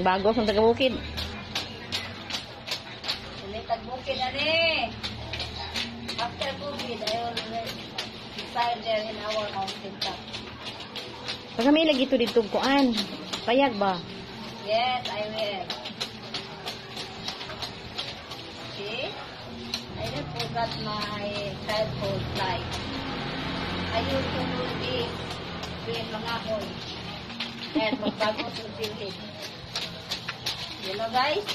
Bago sa taga-bukid. Tagbukid na ni. After bukid, I will reside there in our mountain top. Pag kami lagi ito dito kuan. Payag ba? Yes, I will. See? I just forgot my childhood life. I used to do this with mga hoy. And magbago sa silhid. You know guys?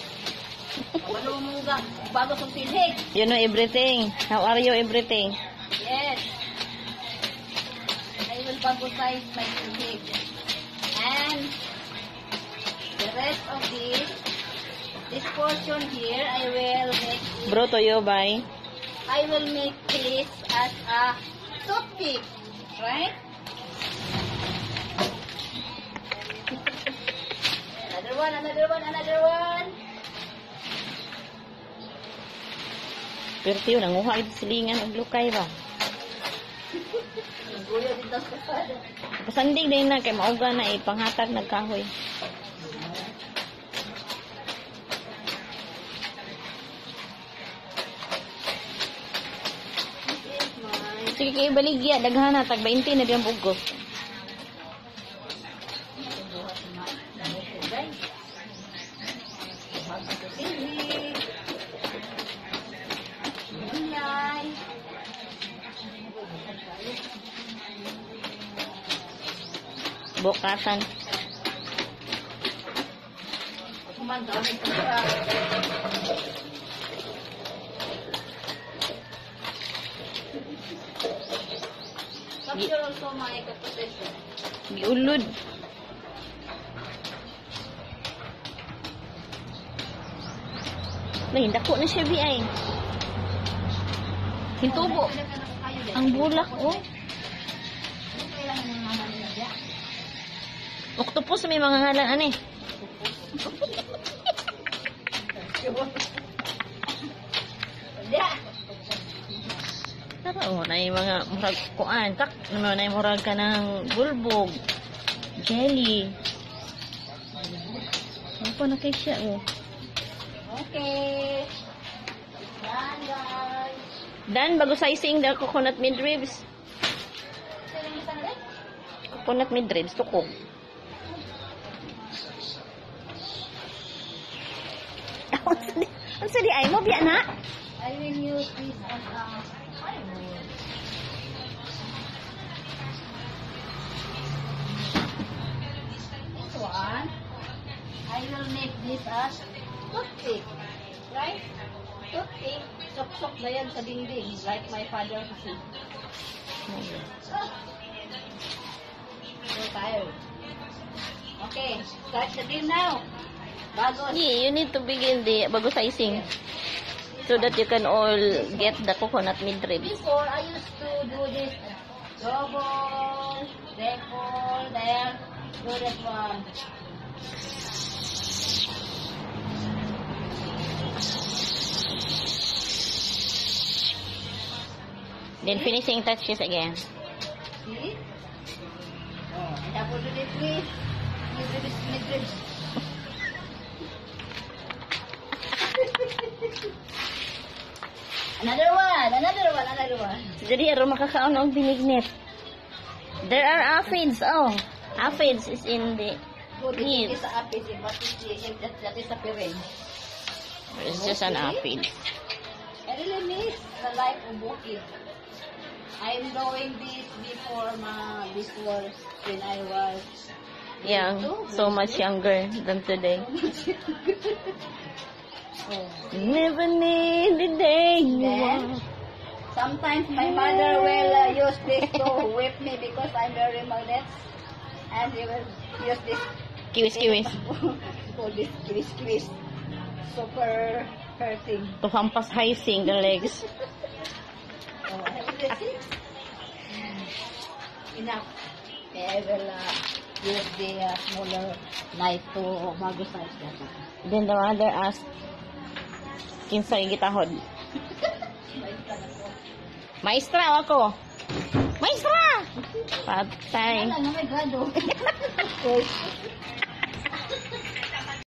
Bago sa silhid. You know everything. How are you everything? Yes. I will bago-size my silhid. And the rest of this portion here, I will make it. Bro, to you, bye. I will make this as a toothpick, right? Another one, another one, another one. Pero tiyo, nanguha ito silingan og lukay ba? Gulo dito sa kasada. Pasandig din na kay mauga na panghatag nagkahoy. Sige kayo baligya, daghana tag 20 na diyang bugos. Bukatan. Capture also my composition. Giulod. Lain, dako na siya ay. Hintubo. Ang bulak, oh. Octopus may mga ngalan, ane. Tara, oh, na yung mga murag kuan. Tak, na yung murag ka ng bulbog. Jelly. Ano pa na kay siya, oh. Okay. Done, guys. Dan, bago sizing the coconut midribs. Coconut midribs, tuko. Ang sadi ay mo, biya na? I will use this as a firewood. This one, I will make this as toothpick. Right? Toothpick, sok-sok na yan sa dingding, like my father kasi. So tired. Okay, start the game now. Bago. Yeah, you need to begin the bago sizing. So that you can all get the coconut midribs. Before, I used to do this double, triple, then do that one. Then finishing touches again. See? Oh, and I will do this with midribs. Another one, another one, another one. Jadi aron makakaon og binignit. There are aphids. Oh, aphids is in the Good, meat. it's a apis, but that is a peren. It's just an aphid. I really miss the life of bukid. I'm doing this before this was when I was Young, so much younger than today. Never need the day you Then, want. sometimes my mother will use this to whip me because I'm very magnet, and they will use this. Kiwis, kiwis. For this kiwis, super hurting. To hampas hising the legs. Oh, enough. I will use the smaller knife to mag-size that. Then the mother asked, kinsay gitahod? Maestra ako. Maestra! Patay. Wala na may grado.